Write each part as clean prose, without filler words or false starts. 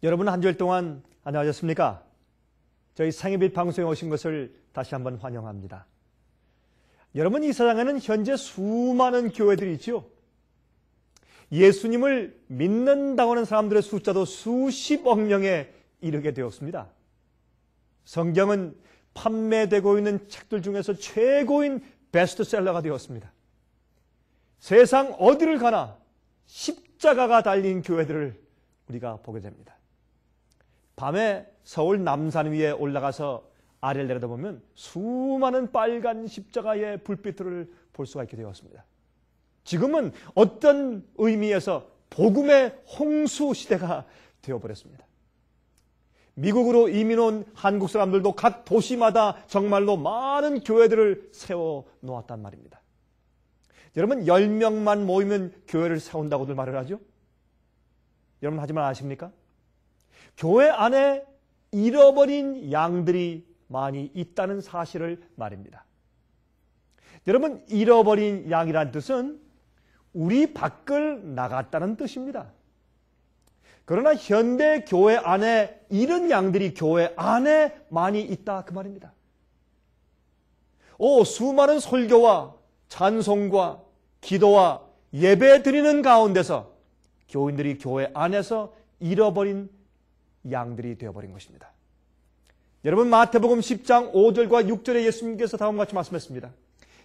여러분 한 주일 동안 안녕하셨습니까? 저희 생애빛 방송에 오신 것을 다시 한번 환영합니다. 여러분, 이 세상에는 현재 수많은 교회들이 있죠. 예수님을 믿는다고 하는 사람들의 숫자도 수십억 명에 이르게 되었습니다. 성경은 판매되고 있는 책들 중에서 최고인 베스트셀러가 되었습니다. 세상 어디를 가나 십자가가 달린 교회들을 우리가 보게 됩니다. 밤에 서울 남산 위에 올라가서 아래를 내려다보면 수많은 빨간 십자가의 불빛들을 볼 수가 있게 되었습니다. 지금은 어떤 의미에서 복음의 홍수 시대가 되어버렸습니다. 미국으로 이민 온 한국 사람들도 각 도시마다 정말로 많은 교회들을 세워 놓았단 말입니다. 여러분, 10명만 모이면 교회를 세운다고들 말을 하죠? 여러분, 하지만 아십니까? 교회 안에 잃어버린 양들이 많이 있다는 사실을 말입니다. 여러분, 잃어버린 양이란 뜻은 우리 밖을 나갔다는 뜻입니다. 그러나 현대 교회 안에 잃은 양들이 교회 안에 많이 있다, 그 말입니다. 수많은 설교와 찬송과 기도와 예배 드리는 가운데서 교인들이 교회 안에서 잃어버린 양들이 되어버린 것입니다. 여러분, 마태복음 10장 5절과 6절에 예수님께서 다음과 같이 말씀했습니다.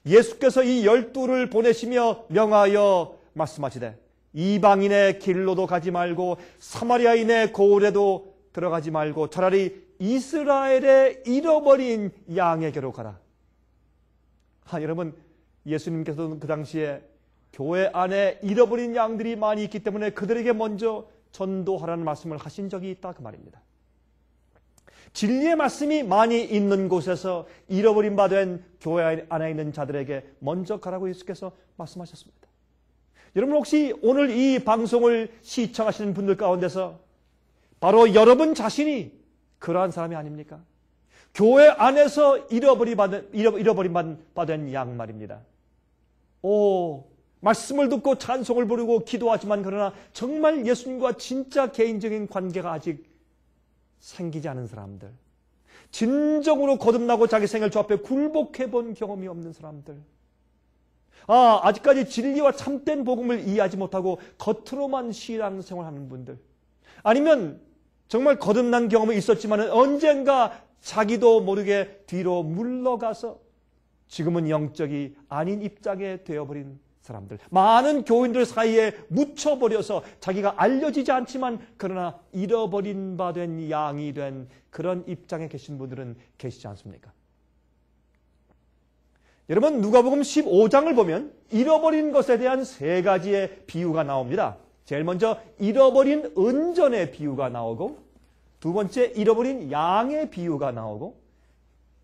예수께서 이 12를 보내시며 명하여 말씀하시되 이방인의 길로도 가지 말고 사마리아인의 고을에도 들어가지 말고 차라리 이스라엘의 잃어버린 양에게로 가라. 여러분, 예수님께서는 그 당시에 교회 안에 잃어버린 양들이 많이 있기 때문에 그들에게 먼저 전도하라는 말씀을 하신 적이 있다, 그 말입니다. 진리의 말씀이 많이 있는 곳에서 잃어버린 바 된 교회 안에 있는 자들에게 먼저 가라고 예수께서 말씀하셨습니다. 여러분, 혹시 오늘 이 방송을 시청하시는 분들 가운데서 바로 여러분 자신이 그러한 사람이 아닙니까? 교회 안에서 잃어버린 바 된 양 말입니다. 말씀을 듣고 찬송을 부르고 기도하지만 그러나 정말 예수님과 진짜 개인적인 관계가 아직 생기지 않은 사람들, 진정으로 거듭나고 자기 생을 주 앞에 굴복해 본 경험이 없는 사람들, 아직까지 진리와 참된 복음을 이해하지 못하고 겉으로만 신앙생활하는 분들, 아니면 정말 거듭난 경험이 있었지만 언젠가 자기도 모르게 뒤로 물러가서 지금은 영적이 아닌 입장에 되어버린 사람들, 많은 교인들 사이에 묻혀버려서 자기가 알려지지 않지만 그러나 잃어버린 바 된 양이 된 그런 입장에 계신 분들은 계시지 않습니까? 여러분, 누가복음 15장을 보면 잃어버린 것에 대한 세 가지의 비유가 나옵니다. 제일 먼저 잃어버린 은전의 비유가 나오고, 두 번째 잃어버린 양의 비유가 나오고,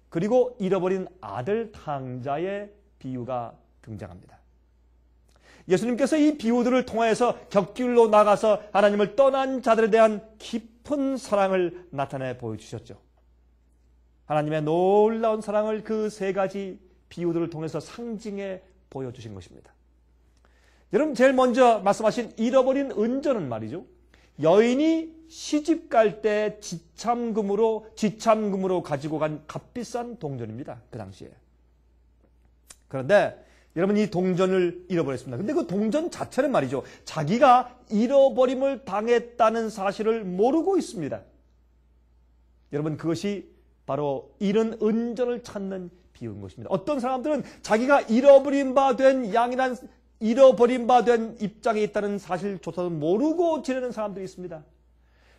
그리고 잃어버린 아들 탕자의 비유가 등장합니다. 예수님께서 이 비유들을 통해서 격길로 나가서 하나님을 떠난 자들에 대한 깊은 사랑을 나타내 보여주셨죠. 하나님의 놀라운 사랑을 그 세 가지 비유들을 통해서 상징해 보여주신 것입니다. 여러분, 제일 먼저 말씀하신 잃어버린 은전은 말이죠, 여인이 시집 갈 때 지참금으로 가지고 간 값비싼 동전입니다. 그 당시에. 그런데 여러분, 이 동전을 잃어버렸습니다. 근데 그 동전 자체는 말이죠, 자기가 잃어버림을 당했다는 사실을 모르고 있습니다. 여러분, 그것이 바로 잃은 은전을 찾는 비유인 것입니다. 어떤 사람들은 자기가 잃어버린 바 된 양이란 잃어버린 바 된 입장에 있다는 사실조차도 모르고 지내는 사람들이 있습니다.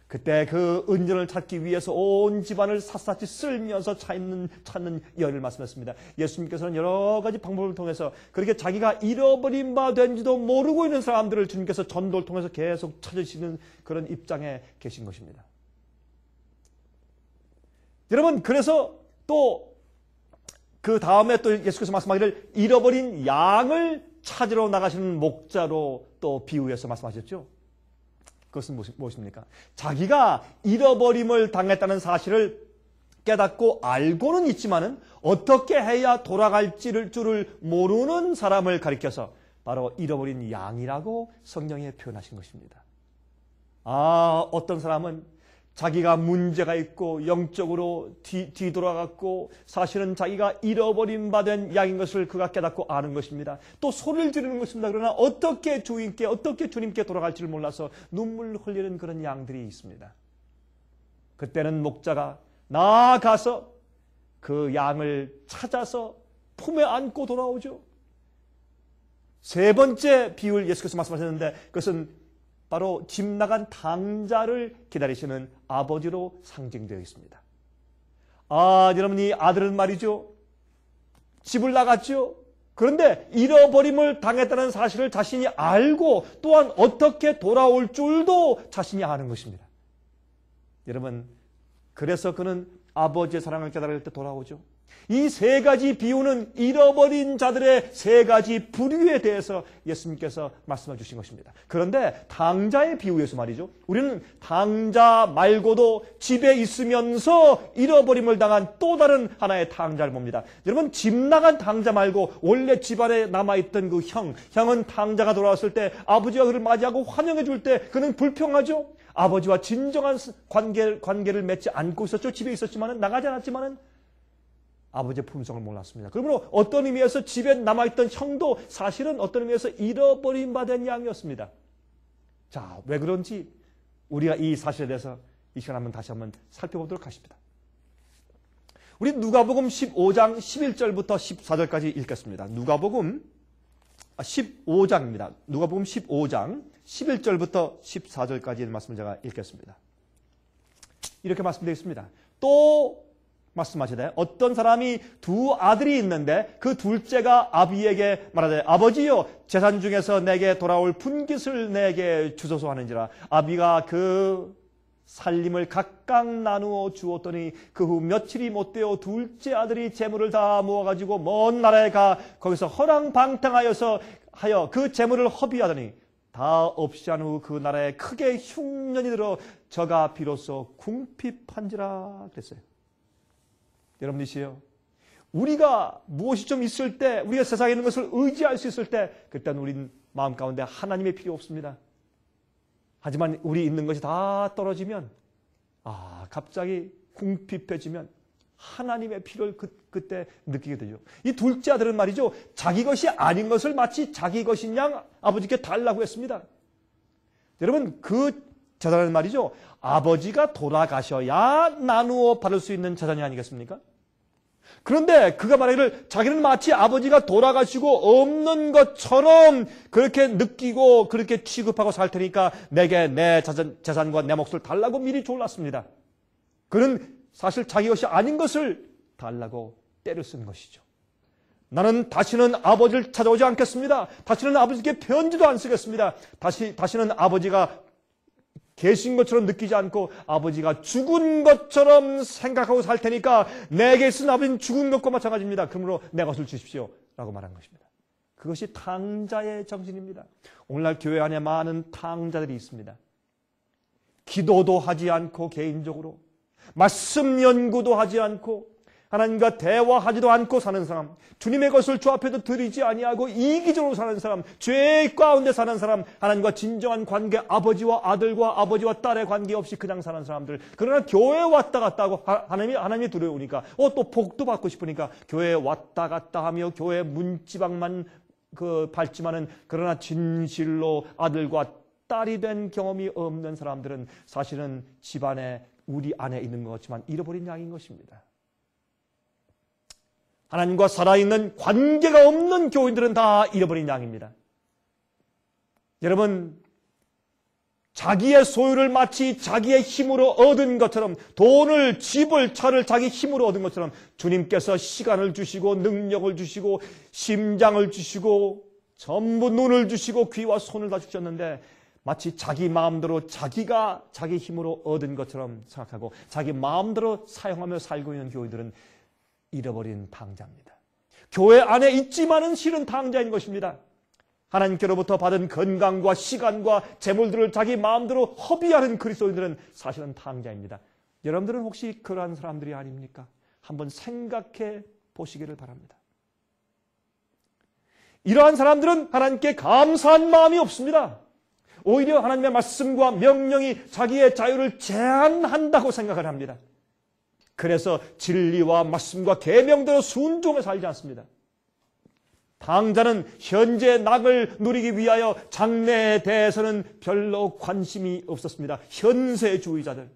그때 그 은전을 찾기 위해서 온 집안을 샅샅이 쓸면서 찾는 여인을 말씀했습니다. 예수님께서는 여러 가지 방법을 통해서 그렇게 자기가 잃어버린 바 된지도 모르고 있는 사람들을 주님께서 전도를 통해서 계속 찾으시는 그런 입장에 계신 것입니다. 여러분, 그래서 또 그 다음에 또 예수께서 말씀하기를 잃어버린 양을 찾으러 나가시는 목자로 또 비유해서 말씀하셨죠. 그것은 무엇입니까? 자기가 잃어버림을 당했다는 사실을 깨닫고 알고는 있지만은 어떻게 해야 돌아갈지를 줄을 모르는 사람을 가리켜서 바로 잃어버린 양이라고 성경에 표현하신 것입니다. 어떤 사람은 자기가 문제가 있고 영적으로 뒤돌아갔고 사실은 자기가 잃어버린 바 된 양인 것을 그가 깨닫고 아는 것입니다. 또 소리를 지르는 것입니다. 그러나 어떻게 주님께 돌아갈지를 몰라서 눈물 흘리는 그런 양들이 있습니다. 그때는 목자가 나아가서 그 양을 찾아서 품에 안고 돌아오죠. 세 번째 비유를 예수께서 말씀하셨는데 그것은 바로 집 나간 당자를 기다리시는 아버지로 상징되어 있습니다. 여러분, 이 아들은 말이죠, 집을 나갔죠. 그런데 잃어버림을 당했다는 사실을 자신이 알고 또한 어떻게 돌아올 줄도 자신이 아는 것입니다. 여러분, 그래서 그는 아버지의 사랑을 깨달을 때 돌아오죠. 이 세 가지 비유는 잃어버린 자들의 세 가지 부류에 대해서 예수님께서 말씀해 주신 것입니다. 그런데 당자의 비유에서 말이죠, 우리는 당자 말고도 집에 있으면서 잃어버림을 당한 또 다른 하나의 당자를 봅니다. 여러분, 집 나간 당자 말고 원래 집안에 남아있던 그 형은 당자가 돌아왔을 때 아버지가 그를 맞이하고 환영해 줄 때 그는 불평하죠. 아버지와 진정한 관계를 맺지 않고 있었죠. 집에 있었지만은, 나가지 않았지만은 아버지의 품성을 몰랐습니다. 그러므로 어떤 의미에서 집에 남아있던 형도 사실은 어떤 의미에서 잃어버린 바 된 양이었습니다. 자, 왜 그런지 우리가 이 사실에 대해서 이 시간 다시 한번 살펴보도록 하십니다. 우리 누가복음 15장 11절부터 14절까지 읽겠습니다. 누가복음 15장입니다. 누가복음 15장 11절부터 14절까지의 말씀을 제가 읽겠습니다. 이렇게 말씀되어 있습니다. 또 말씀하시되 어떤 사람이 두 아들이 있는데 그 둘째가 아비에게 말하되 아버지여 재산 중에서 내게 돌아올 분깃을 내게 주소서 하는지라. 아비가 그 살림을 각각 나누어 주었더니 그 후 며칠이 못되어 둘째 아들이 재물을 다 모아가지고 먼 나라에 가 거기서 허랑방탕하여서 그 재물을 허비하더니 다 없이 한 후 그 나라에 크게 흉년이 들어 저가 비로소 궁핍한지라 그랬어요. 여러분이시여, 우리가 무엇이 좀 있을 때, 우리가 세상에 있는 것을 의지할 수 있을 때, 그때는 우린 마음 가운데 하나님의 필요 없습니다. 하지만 우리 있는 것이 다 떨어지면, 갑자기 궁핍해지면 하나님의 필요를 그때 느끼게 되죠. 이 둘째 아들은 말이죠, 자기 것이 아닌 것을 마치 자기 것인 양 아버지께 달라고 했습니다. 여러분, 그 재산은 말이죠, 아버지가 돌아가셔야 나누어 받을 수 있는 재산이 아니겠습니까? 그런데 그가 말하기를 자기는 마치 아버지가 돌아가시고 없는 것처럼 그렇게 느끼고 그렇게 취급하고 살 테니까 내게 내 재산과 내 몫을 달라고 미리 졸랐습니다. 그는 사실 자기 것이 아닌 것을 달라고 때를 쓴 것이죠. 나는 다시는 아버지를 찾아오지 않겠습니다. 다시는 아버지께 편지도 안 쓰겠습니다. 다시는 아버지가 계신 것처럼 느끼지 않고 아버지가 죽은 것처럼 생각하고 살 테니까 내게 있은 아버지는 죽은 것과 마찬가지입니다. 그러므로 내 것을 주십시오 라고 말한 것입니다. 그것이 당자의 정신입니다. 오늘날 교회 안에 많은 당자들이 있습니다. 기도도 하지 않고 개인적으로 말씀 연구도 하지 않고 하나님과 대화하지도 않고 사는 사람, 주님의 것을 주 앞에도 드리지 아니하고 이기적으로 사는 사람, 죄 가운데 사는 사람, 하나님과 진정한 관계, 아버지와 아들과 아버지와 딸의 관계 없이 그냥 사는 사람들. 그러나 교회에 왔다 갔다 하고 하나님이 두려우니까 또 복도 받고 싶으니까 교회에 왔다 갔다 하며 교회 문지방만 밟지만은 그러나 진실로 아들과 딸이 된 경험이 없는 사람들은 사실은 집안에 우리 안에 있는 것 같지만 잃어버린 양인 것입니다. 하나님과 살아있는 관계가 없는 교인들은 다 잃어버린 양입니다. 여러분, 자기의 소유를 마치 자기의 힘으로 얻은 것처럼, 돈을, 집을, 차를 자기 힘으로 얻은 것처럼 주님께서 시간을 주시고 능력을 주시고 심장을 주시고 전부 눈을 주시고 귀와 손을 다 주셨는데 마치 자기 마음대로 자기가 자기 힘으로 얻은 것처럼 생각하고 자기 마음대로 사용하며 살고 있는 교인들은 잃어버린 당자입니다. 교회 안에 있지만은 실은 당자인 것입니다. 하나님께로부터 받은 건강과 시간과 재물들을 자기 마음대로 허비하는 그리스도인들은 사실은 당자입니다. 여러분들은 혹시 그러한 사람들이 아닙니까? 한번 생각해 보시기를 바랍니다. 이러한 사람들은 하나님께 감사한 마음이 없습니다. 오히려 하나님의 말씀과 명령이 자기의 자유를 제한한다고 생각을 합니다. 그래서 진리와 말씀과 계명대로 순종해 살지 않습니다. 당자는 현재 낙을 누리기 위하여 장래에 대해서는 별로 관심이 없었습니다. 현세주의자들.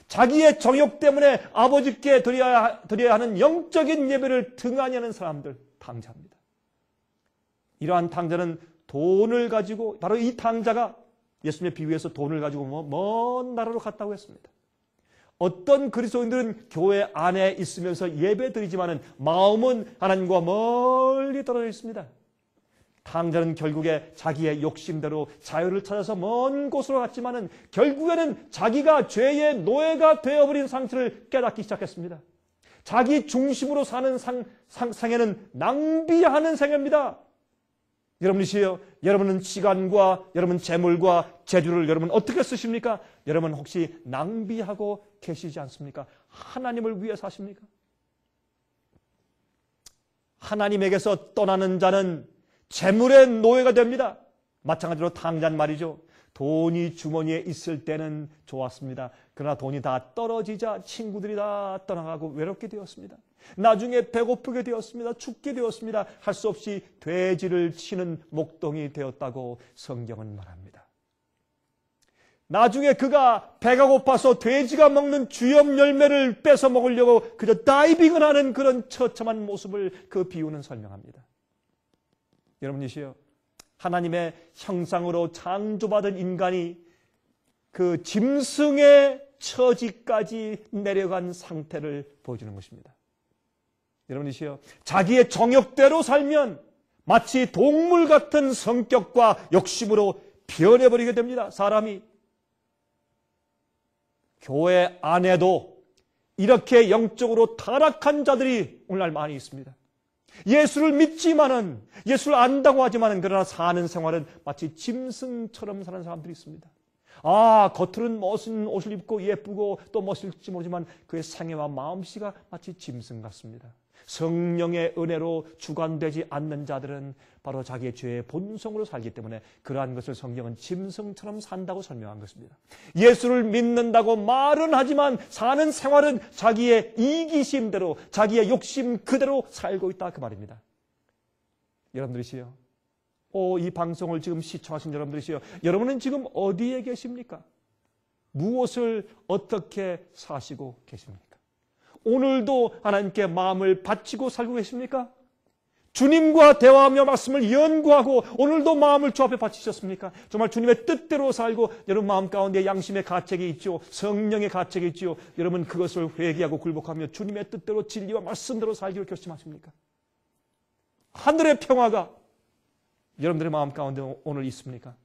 자기의 정욕 때문에 아버지께 드려야 하는 영적인 예배를 등한히 하는 사람들, 당자입니다. 이러한 당자는 돈을 가지고, 바로 이 당자가 예수님의 비유에서 돈을 가지고 먼 나라로 갔다고 했습니다. 어떤 그리스도인들은 교회 안에 있으면서 예배 드리지만은 마음은 하나님과 멀리 떨어져 있습니다. 당자는 결국에 자기의 욕심대로 자유를 찾아서 먼 곳으로 갔지만은 결국에는 자기가 죄의 노예가 되어버린 상태를 깨닫기 시작했습니다. 자기 중심으로 사는 생애는 낭비하는 생애입니다. 여러분이시여, 여러분은 시간과 여러분 재물과 재주를 여러분 어떻게 쓰십니까? 여러분 혹시 낭비하고 계시지 않습니까? 하나님을 위해 사십니까? 하나님에게서 떠나는 자는 재물의 노예가 됩니다. 마찬가지로 당자는 말이죠. 돈이 주머니에 있을 때는 좋았습니다. 그러나 돈이 다 떨어지자 친구들이 다 떠나가고 외롭게 되었습니다. 나중에 배고프게 되었습니다. 죽게 되었습니다. 할 수 없이 돼지를 치는 목동이 되었다고 성경은 말합니다. 나중에 그가 배가 고파서 돼지가 먹는 주엽 열매를 뺏어 먹으려고 그저 다이빙을 하는 그런 처참한 모습을 그 비유는 설명합니다. 여러분이시여, 하나님의 형상으로 창조받은 인간이 그 짐승의 처지까지 내려간 상태를 보여주는 것입니다. 여러분이시여, 자기의 정욕대로 살면 마치 동물 같은 성격과 욕심으로 변해버리게 됩니다. 사람이. 교회 안에도 이렇게 영적으로 타락한 자들이 오늘날 많이 있습니다. 예수를 믿지만은, 예수를 안다고 하지만은 그러나 사는 생활은 마치 짐승처럼 사는 사람들이 있습니다. 겉으로는 멋진 옷을 입고 예쁘고 또 멋질지 모르지만 그의 생애와 마음씨가 마치 짐승 같습니다. 성령의 은혜로 주관되지 않는 자들은 바로 자기의 죄의 본성으로 살기 때문에 그러한 것을 성경은 짐승처럼 산다고 설명한 것입니다. 예수를 믿는다고 말은 하지만 사는 생활은 자기의 이기심대로, 자기의 욕심 그대로 살고 있다, 그 말입니다. 여러분들이시여, 이 방송을 지금 시청하신 여러분들이시여, 여러분은 지금 어디에 계십니까? 무엇을 어떻게 사시고 계십니까? 오늘도 하나님께 마음을 바치고 살고 계십니까? 주님과 대화하며 말씀을 연구하고 오늘도 마음을 주 앞에 바치셨습니까? 정말 주님의 뜻대로 살고 여러분 마음 가운데 양심의 가책이 있죠. 성령의 가책이 있죠. 여러분 그것을 회개하고 굴복하며 주님의 뜻대로 진리와 말씀대로 살기로 결심하십니까? 하늘의 평화가 여러분들의 마음 가운데 오늘 있습니까?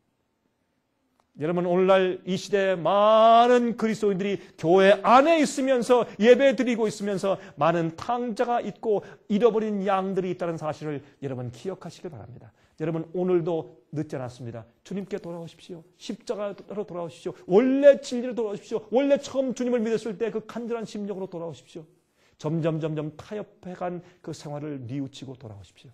여러분 오늘날 이 시대에 많은 그리스도인들이 교회 안에 있으면서 예배 드리고 있으면서 많은 탕자가 있고 잃어버린 양들이 있다는 사실을 여러분 기억하시길 바랍니다. 여러분 오늘도 늦지 않았습니다. 주님께 돌아오십시오. 십자가로 돌아오십시오. 원래 진리로 돌아오십시오. 원래 처음 주님을 믿었을 때 그 간절한 심령으로 돌아오십시오. 점점 타협해간 그 생활을 뉘우치고 돌아오십시오.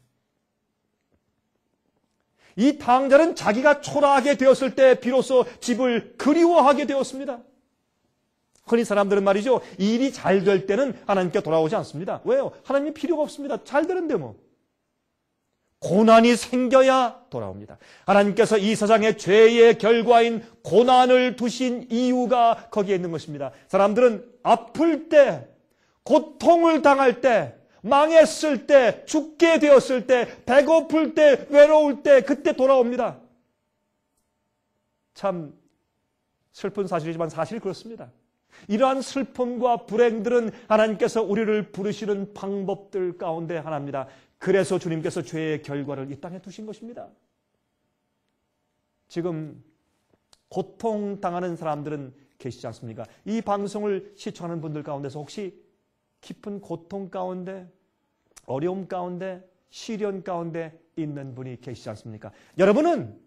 이 탕자는 자기가 초라하게 되었을 때 비로소 집을 그리워하게 되었습니다. 흔히 사람들은 말이죠, 일이 잘 될 때는 하나님께 돌아오지 않습니다. 왜요? 하나님이 필요가 없습니다. 잘 되는데 뭐. 고난이 생겨야 돌아옵니다. 하나님께서 이 세상의 죄의 결과인 고난을 두신 이유가 거기에 있는 것입니다. 사람들은 아플 때, 고통을 당할 때, 망했을 때, 죽게 되었을 때, 배고플 때, 외로울 때, 그때 돌아옵니다. 참 슬픈 사실이지만 사실 그렇습니다. 이러한 슬픔과 불행들은 하나님께서 우리를 부르시는 방법들 가운데 하나입니다. 그래서 주님께서 죄의 결과를 이 땅에 두신 것입니다. 지금 고통당하는 사람들은 계시지 않습니까? 이 방송을 시청하는 분들 가운데서 혹시 깊은 고통 가운데, 어려움 가운데, 시련 가운데 있는 분이 계시지 않습니까? 여러분은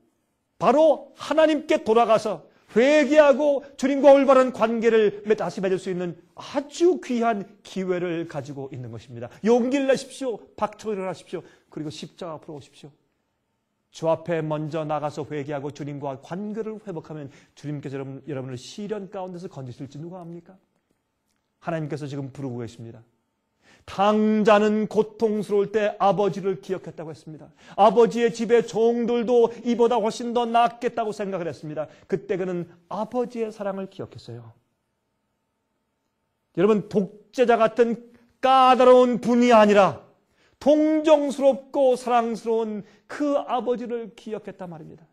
바로 하나님께 돌아가서 회개하고 주님과 올바른 관계를 다시 맺을 수 있는 아주 귀한 기회를 가지고 있는 것입니다. 용기를 내십시오. 박차고 일어나십시오. 그리고 십자가 앞으로 오십시오. 주 앞에 먼저 나가서 회개하고 주님과 관계를 회복하면 주님께서 여러분을 시련 가운데서 건지실지 누가 압니까? 하나님께서 지금 부르고 계십니다. 당자는 고통스러울 때 아버지를 기억했다고 했습니다. 아버지의 집의 종들도 이보다 훨씬 더 낫겠다고 생각을 했습니다. 그때 그는 아버지의 사랑을 기억했어요. 여러분, 독재자 같은 까다로운 분이 아니라 동정스럽고 사랑스러운 그 아버지를 기억했단 말입니다.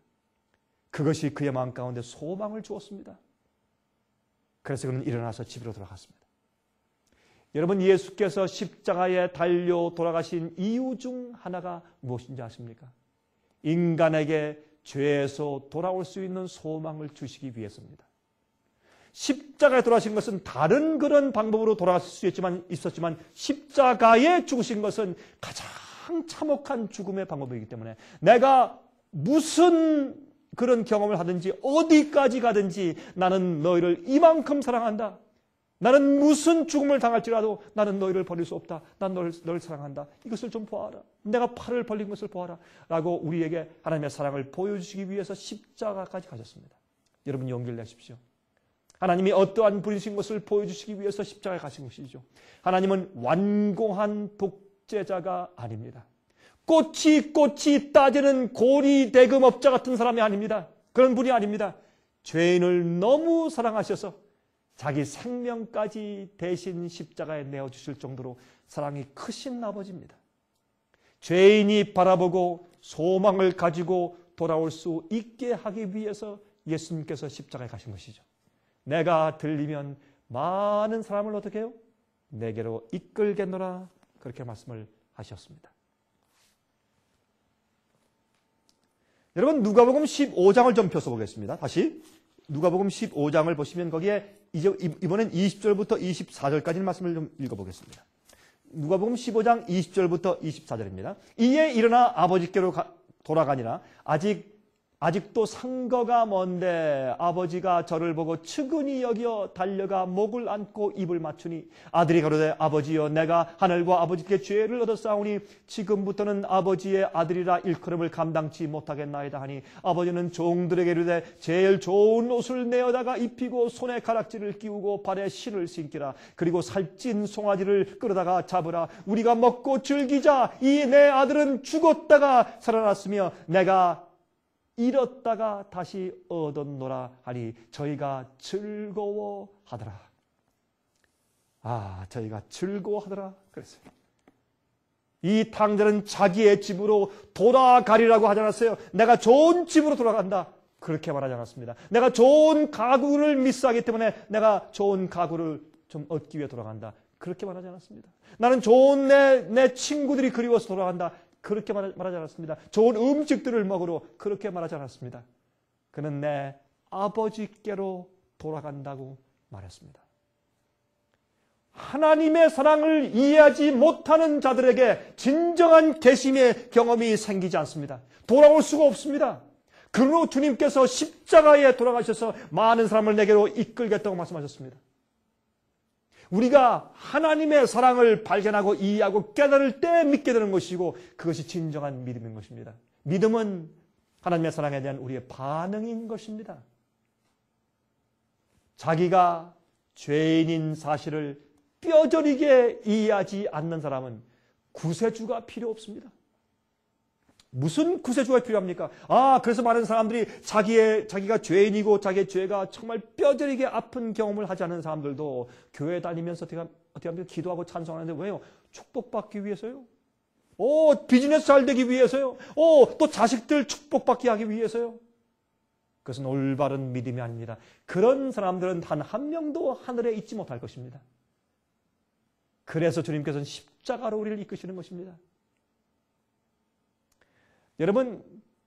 그것이 그의 마음 가운데 소망을 주었습니다. 그래서 그는 일어나서 집으로 돌아갔습니다. 여러분, 예수께서 십자가에 달려 돌아가신 이유 중 하나가 무엇인지 아십니까? 인간에게 죄에서 돌아올 수 있는 소망을 주시기 위해서입니다. 십자가에 돌아가신 것은 다른 그런 방법으로 돌아갈 수 있었지만 십자가에 죽으신 것은 가장 참혹한 죽음의 방법이기 때문에 내가 무슨 그런 경험을 하든지 어디까지 가든지 나는 너희를 이만큼 사랑한다. 나는 무슨 죽음을 당할지라도 나는 너희를 버릴 수 없다. 난 너를 사랑한다. 이것을 좀 보아라. 내가 팔을 벌린 것을 보아라. 라고 우리에게 하나님의 사랑을 보여주시기 위해서 십자가까지 가셨습니다. 여러분, 용기를 내십시오. 하나님이 어떠한 분이신 것을 보여주시기 위해서 십자가에 가신 것이죠. 하나님은 완고한 독재자가 아닙니다. 꼬치 따지는 고리대금업자 같은 사람이 아닙니다. 그런 분이 아닙니다. 죄인을 너무 사랑하셔서 자기 생명까지 대신 십자가에 내어주실 정도로 사랑이 크신 아버지입니다. 죄인이 바라보고 소망을 가지고 돌아올 수 있게 하기 위해서 예수님께서 십자가에 가신 것이죠. 내가 들리면 많은 사람을 어떻게 해요? 내게로 이끌겠노라. 그렇게 말씀을 하셨습니다. 여러분, 누가복음 15장을 좀 펴서보겠습니다. 다시 누가복음 15장을 보시면 거기에 이번엔 20절부터 24절까지 말씀을 좀 읽어보겠습니다. 누가복음 15장 20절부터 24절입니다. 이에 일어나 아버지께로 돌아가니라. 아직도 상거가 먼데 아버지가 저를 보고 측은히 여겨 달려가 목을 안고 입을 맞추니 아들이 가로되 아버지여 내가 하늘과 아버지께 죄를 얻었사오니 지금부터는 아버지의 아들이라 일컬음을 감당치 못하겠나이다 하니 아버지는 종들에게 이르되 제일 좋은 옷을 내어다가 입히고 손에 가락지를 끼우고 발에 신을 신기라. 그리고 살찐 송아지를 끌어다가 잡으라. 우리가 먹고 즐기자. 이 내 아들은 죽었다가 살아났으며 내가 잃었다가 다시 얻었노라 하니 저희가 즐거워하더라. 저희가 즐거워하더라 그랬어요. 이 탕자는 자기의 집으로 돌아가리라고 하지 않았어요. 내가 좋은 집으로 돌아간다. 그렇게 말하지 않았습니다. 내가 좋은 가구를 미스하기 때문에 내가 좋은 가구를 좀 얻기 위해 돌아간다. 그렇게 말하지 않았습니다. 나는 좋은 내 친구들이 그리워서 돌아간다. 그렇게 말하지 않았습니다. 좋은 음식들을 먹으러 그렇게 말하지 않았습니다. 그는 내 아버지께로 돌아간다고 말했습니다. 하나님의 사랑을 이해하지 못하는 자들에게 진정한 계심의 경험이 생기지 않습니다. 돌아올 수가 없습니다. 그러므로 주님께서 십자가에 돌아가셔서 많은 사람을 내게로 이끌겠다고 말씀하셨습니다. 우리가 하나님의 사랑을 발견하고 이해하고 깨달을 때 믿게 되는 것이고 그것이 진정한 믿음인 것입니다. 믿음은 하나님의 사랑에 대한 우리의 반응인 것입니다. 자기가 죄인인 사실을 뼈저리게 이해하지 않는 사람은 구세주가 필요 없습니다. 무슨 구세주가 필요합니까? 그래서 많은 사람들이 자기가 죄인이고 자기의 죄가 정말 뼈저리게 아픈 경험을 하지 않은 사람들도 교회 다니면서 어떻게 합니까? 기도하고 찬송하는데 왜요? 축복받기 위해서요. 비즈니스 잘 되기 위해서요. 또 자식들 축복받게 하기 위해서요. 그것은 올바른 믿음이 아닙니다. 그런 사람들은 단 한 명도 하늘에 있지 못할 것입니다. 그래서 주님께서는 십자가로 우리를 이끄시는 것입니다. 여러분,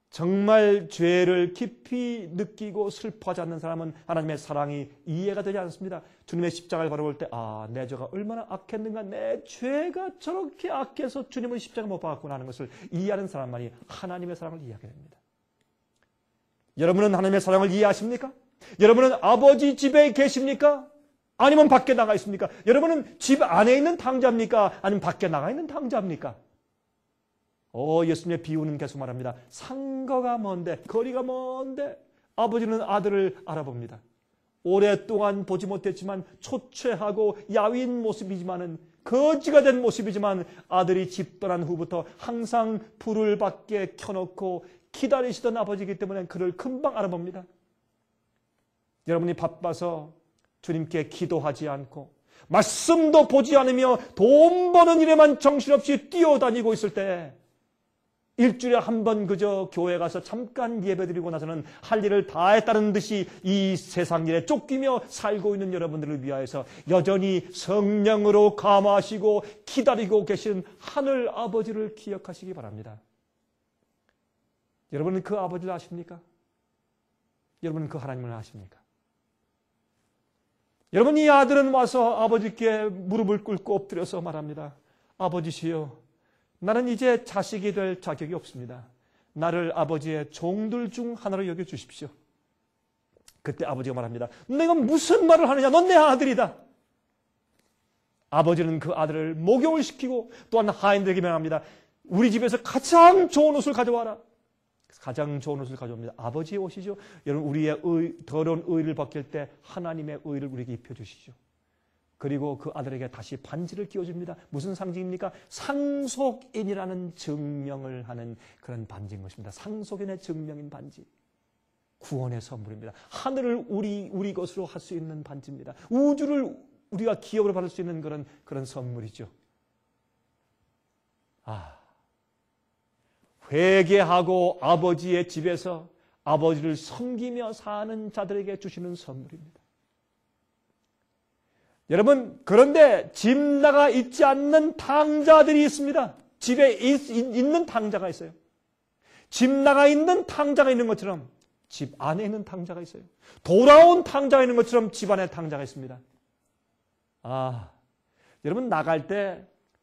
정말 죄를 깊이 느끼고 슬퍼하지 않는 사람은 하나님의 사랑이 이해가 되지 않습니다. 주님의 십자가를 바라볼 때 내 죄가 얼마나 악했는가, 내 죄가 저렇게 악해서 주님은 십자가 못 박았구나 하는 것을 이해하는 사람만이 하나님의 사랑을 이해하게 됩니다. 여러분은 하나님의 사랑을 이해하십니까? 여러분은 아버지 집에 계십니까? 아니면 밖에 나가 있습니까? 여러분은 집 안에 있는 탕자입니까? 아니면 밖에 나가 있는 탕자입니까? 예수님의 비유는 계속 말합니다. 상거가 먼데, 거리가 먼데 아버지는 아들을 알아봅니다. 오랫동안 보지 못했지만 초췌하고 야윈 모습이지만은, 거지가 된 모습이지만 아들이 집 떠난 후부터 항상 불을 밖에 켜놓고 기다리시던 아버지이기 때문에 그를 금방 알아봅니다. 여러분이 바빠서 주님께 기도하지 않고 말씀도 보지 않으며 돈 버는 일에만 정신없이 뛰어다니고 있을 때, 일주일에 한 번 그저 교회 가서 잠깐 예배드리고 나서는 할 일을 다 했다는 듯이 이 세상 일에 쫓기며 살고 있는 여러분들을 위하여서 여전히 성령으로 감화하시고 기다리고 계신 하늘 아버지를 기억하시기 바랍니다. 여러분은 그 아버지를 아십니까? 여러분은 그 하나님을 아십니까? 여러분, 이 아들은 와서 아버지께 무릎을 꿇고 엎드려서 말합니다. 아버지시여, 나는 이제 자식이 될 자격이 없습니다. 나를 아버지의 종들 중 하나로 여겨주십시오. 그때 아버지가 말합니다. 내가 무슨 말을 하느냐? 넌 내 아들이다. 아버지는 그 아들을 목욕을 시키고 또한 하인들에게 명합니다. 우리 집에서 가장 좋은 옷을 가져와라. 가장 좋은 옷을 가져옵니다. 아버지의 옷이죠. 여러분, 우리의 더러운 의를 벗길 때 하나님의 의를 우리에게 입혀주시죠. 그리고 그 아들에게 다시 반지를 끼워줍니다. 무슨 상징입니까? 상속인이라는 증명을 하는 그런 반지인 것입니다. 상속인의 증명인 반지. 구원의 선물입니다. 하늘을 우리 것으로 할 수 있는 반지입니다. 우주를 우리가 기업으로 받을 수 있는 그런 선물이죠. 회개하고 아버지의 집에서 아버지를 섬기며 사는 자들에게 주시는 선물입니다. 여러분, 그런데 집 나가 있지 않는 탕자들이 있습니다. 집에 있는 탕자가 있어요. 집 나가 있는 탕자가 있는 것처럼 집 안에 있는 탕자가 있어요. 돌아온 탕자가 있는 것처럼 집 안에 탕자가 있습니다. 여러분,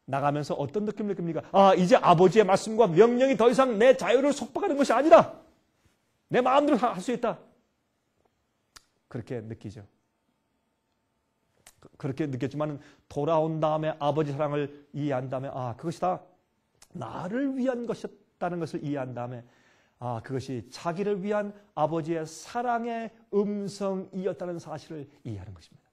나가면서 어떤 느낌을 느낍니까? 이제 아버지의 말씀과 명령이 더 이상 내 자유를 속박하는 것이 아니다. 내 마음대로 할 수 있다. 그렇게 느끼죠. 그렇게 느꼈지만 돌아온 다음에 아버지 사랑을 이해한 다음에 그것이 다 나를 위한 것이었다는 것을 이해한 다음에 그것이 자기를 위한 아버지의 사랑의 음성이었다는 사실을 이해하는 것입니다.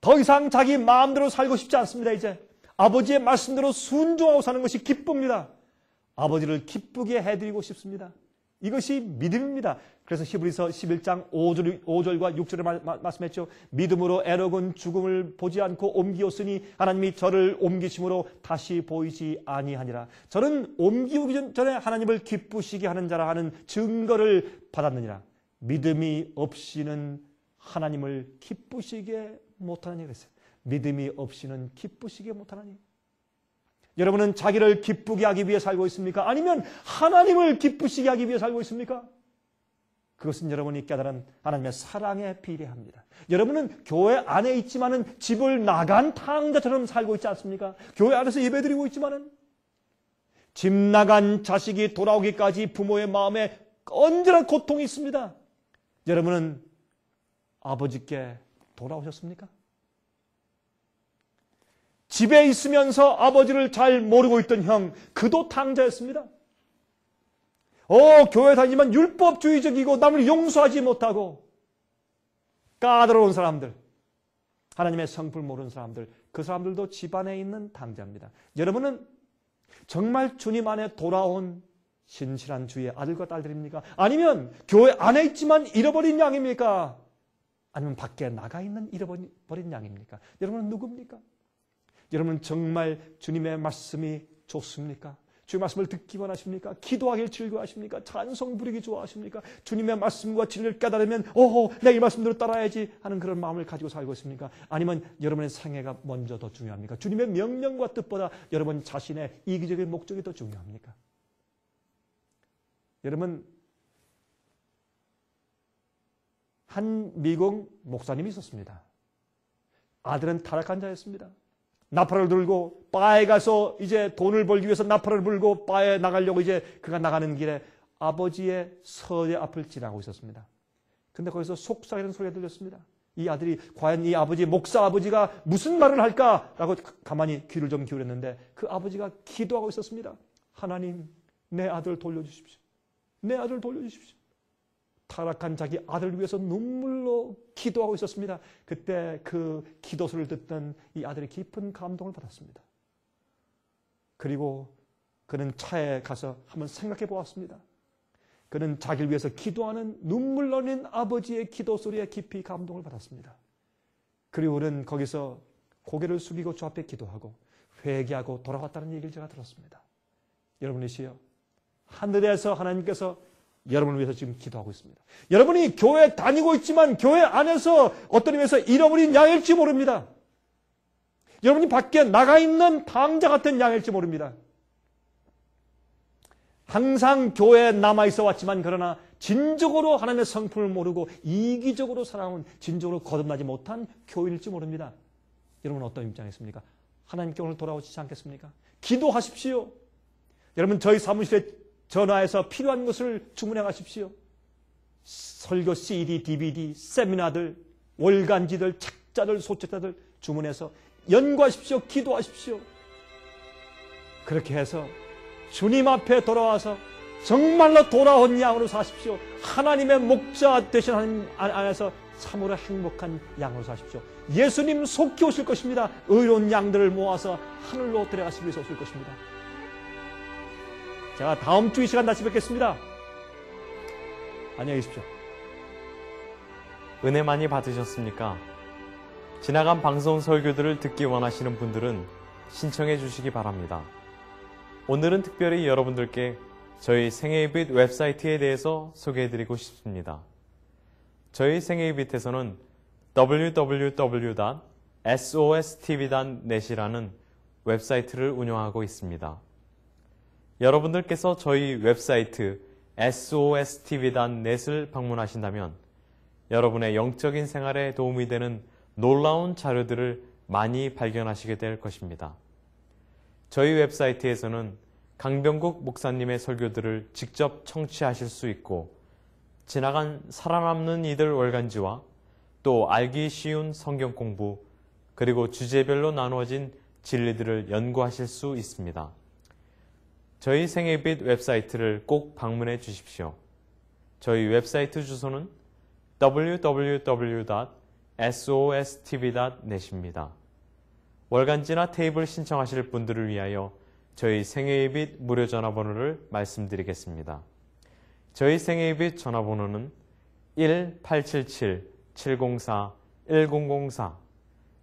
더 이상 자기 마음대로 살고 싶지 않습니다. 이제 아버지의 말씀대로 순종하고 사는 것이 기쁩니다. 아버지를 기쁘게 해드리고 싶습니다. 이것이 믿음입니다. 그래서 히브리서 11장 5절과 6절에 말씀했죠. 믿음으로 에녹은 죽음을 보지 않고 옮기었으니 하나님이 저를 옮기심으로 다시 보이지 아니하니라. 저는 옮기기 전에 하나님을 기쁘시게 하는 자라 하는 증거를 받았느니라. 믿음이 없이는 하나님을 기쁘시게 못하느니 그랬어요. 믿음이 없이는 기쁘시게 못하나니. 여러분은 자기를 기쁘게 하기 위해 살고 있습니까? 아니면 하나님을 기쁘시게 하기 위해 살고 있습니까? 그것은 여러분이 깨달은 하나님의 사랑에 비례합니다. 여러분은 교회 안에 있지만은 집을 나간 탕자처럼 살고 있지 않습니까? 교회 안에서 예배드리고 있지만은 집 나간 자식이 돌아오기까지 부모의 마음에 언제나 고통이 있습니다. 여러분은 아버지께 돌아오셨습니까? 집에 있으면서 아버지를 잘 모르고 있던 형, 그도 탕자였습니다. 교회 다니지만 율법주의적이고 남을 용서하지 못하고 까다로운 사람들, 하나님의 성품을 모르는 사람들, 그 사람들도 집안에 있는 탕자입니다. 여러분은 정말 주님 안에 돌아온 신실한 주의 아들과 딸들입니까? 아니면 교회 안에 있지만 잃어버린 양입니까? 아니면 밖에 나가 있는 잃어버린 양입니까? 여러분은 누굽니까? 여러분 정말 주님의 말씀이 좋습니까? 주의 말씀을 듣기 원하십니까? 기도하기를 즐거워하십니까? 찬송 부르기 좋아하십니까? 주님의 말씀과 진리를 깨달으면 내가 이 말씀대로 따라야지 하는 그런 마음을 가지고 살고 있습니까? 아니면 여러분의 생애가 먼저 더 중요합니까? 주님의 명령과 뜻보다 여러분 자신의 이기적인 목적이 더 중요합니까? 여러분, 한 미국 목사님이 있었습니다. 아들은 타락한 자였습니다. 나팔을 들고 바에 가서 이제 돈을 벌기 위해서 나팔을 불고 바에 나가려고 이제 그가 나가는 길에 아버지의 서재 앞을 지나고 있었습니다. 근데 거기서 속삭이는 소리가 들렸습니다. 이 아들이 과연 이 아버지, 목사 아버지가 무슨 말을 할까라고 가만히 귀를 좀 기울였는데 그 아버지가 기도하고 있었습니다. 하나님, 내 아들 돌려주십시오. 내 아들 돌려주십시오. 타락한 자기 아들을 위해서 눈물로 기도하고 있었습니다. 그때 그 기도소를 듣던 이 아들이 깊은 감동을 받았습니다. 그리고 그는 차에 가서 한번 생각해 보았습니다. 그는 자기를 위해서 기도하는 눈물 흘리는 아버지의 기도 소리에 깊이 감동을 받았습니다. 그리고 그는 거기서 고개를 숙이고 주 앞에 기도하고 회개하고 돌아왔다는 얘기를 제가 들었습니다. 여러분이시여, 하늘에서 하나님께서 여러분을 위해서 지금 기도하고 있습니다. 여러분이 교회 다니고 있지만 교회 안에서 어떤 의미에서 잃어버린 양일지 모릅니다. 여러분이 밖에 나가 있는 탕자 같은 양일지 모릅니다. 항상 교회에 남아있어 왔지만 그러나 진정으로 하나님의 성품을 모르고 이기적으로 살아온, 진정으로 거듭나지 못한 교인일지 모릅니다. 여러분은 어떤 입장에 있습니까? 하나님께 오늘 돌아오시지 않겠습니까? 기도하십시오. 여러분, 저희 사무실에 전화해서 필요한 것을 주문해 가십시오. 설교 CD, DVD, 세미나들, 월간지들, 책자들, 소책자들 주문해서 연구하십시오. 기도하십시오. 그렇게 해서 주님 앞에 돌아와서 정말로 돌아온 양으로 사십시오. 하나님의 목자 되신 하나님 안에서 참으로 행복한 양으로 사십시오. 예수님 속히 오실 것입니다. 의로운 양들을 모아서 하늘로 데려가시기 위해서 오실 것입니다. 제가 다음 주 이 시간 다시 뵙겠습니다. 안녕히 계십시오. 은혜 많이 받으셨습니까? 지나간 방송 설교들을 듣기 원하시는 분들은 신청해 주시기 바랍니다. 오늘은 특별히 여러분들께 저희 생애의빛 웹사이트에 대해서 소개해드리고 싶습니다. 저희 생애의빛에서는 www.sostv.net이라는 웹사이트를 운영하고 있습니다. 여러분들께서 저희 웹사이트 sostv.net을 방문하신다면 여러분의 영적인 생활에 도움이 되는 놀라운 자료들을 많이 발견하시게 될 것입니다. 저희 웹사이트에서는 강병국 목사님의 설교들을 직접 청취하실 수 있고 지나간 살아남는 이들 월간지와 또 알기 쉬운 성경 공부 그리고 주제별로 나누어진 진리들을 연구하실 수 있습니다. 저희 생애빛 웹사이트를 꼭 방문해 주십시오. 저희 웹사이트 주소는 www.sostv.net입니다. 월간지나 테이블 신청하실 분들을 위하여 저희 생애의빛 무료 전화번호를 말씀드리겠습니다. 저희 생애의빛 전화번호는 1-877-704-1004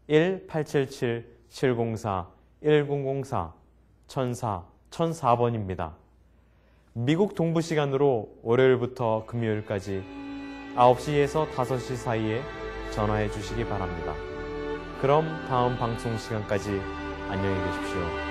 1-877-704-1004 1004번입니다. 미국 동부 시간으로 월요일부터 금요일까지 9시에서 5시 사이에 전화해 주시기 바랍니다. 그럼 다음 방송 시간까지 안녕히 계십시오.